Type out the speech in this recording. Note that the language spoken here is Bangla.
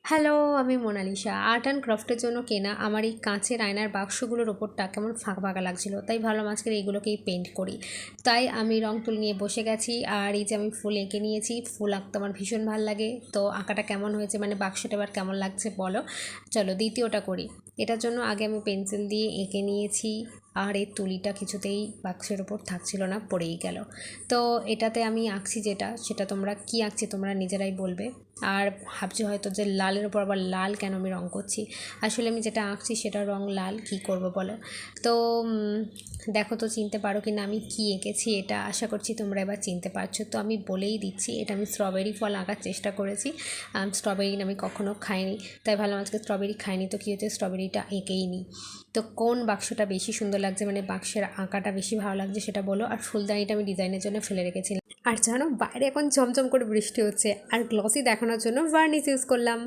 হ্যালো, আমি মোনালিসা। আর্ট অ্যান্ড ক্রাফটের জন্য কেনা আমার এই কাঁচের আয়নার বাক্সগুলোর ওপরটা কেমন ফাঁকা ফাঁকা লাগছিল, তাই ভাবলাম আজকের এইগুলোকেই পেন্ট করি। তাই আমি রং তুল নিয়ে বসে গেছি, আর এই যে আমি ফুল এঁকে নিয়েছি। ফুল আঁকতে আমার ভীষণ ভালো লাগে। তো আঁকাটা কেমন হয়েছে, মানে বাক্সটা এবার কেমন লাগছে বলো। চলো দ্বিতীয়টা করি। এটার জন্য আগে আমি পেন্সিল দিয়ে এঁকে নিয়েছি, আর এই তুলিটা কিছুতেই বাক্সের ওপর থাকছিল না, পড়েই গেল। তো এটাতে আমি আঁকছি যেটা, সেটা তোমরা কী আঁকছি তোমরা নিজেরাই বলবে। আর ভাবছি হয়তো যে লালের ওপর আবার লাল কেন আমি রঙ করছি। আসলে আমি যেটা আঁকছি সেটা রঙ লাল, কী করব বলো। তো দেখো তো চিনতে পারো কি না আমি কী এঁকেছি। এটা আশা করছি তোমরা এবার চিনতে পারছো। তো আমি বলেই দিচ্ছি, এটা আমি স্ট্রবেরি ফল আঁকার চেষ্টা করেছি। স্ট্রবেরি আমি কখনো খাইনি, তাই ভাবলাম আজকে স্ট্রবেরি খাইনি তো কী হচ্ছে, স্ট্রবেরিটা এঁকেই নিই। তো কোন বাক্সটা বেশি সুন্দর লাগছে, মানে বাক্সের আঁকাটা বেশি ভালো লাগছে সেটা বলো। আর ফুলদানিটা আমি ডিজাইনের জন্য ফেলে রেখেছিলাম। আর জানো বাইরে এখন ঝমঝম করে বৃষ্টি হচ্ছে, আর গ্লসি দেখানোর জন্য ভার্নিশ ইউজ করলাম।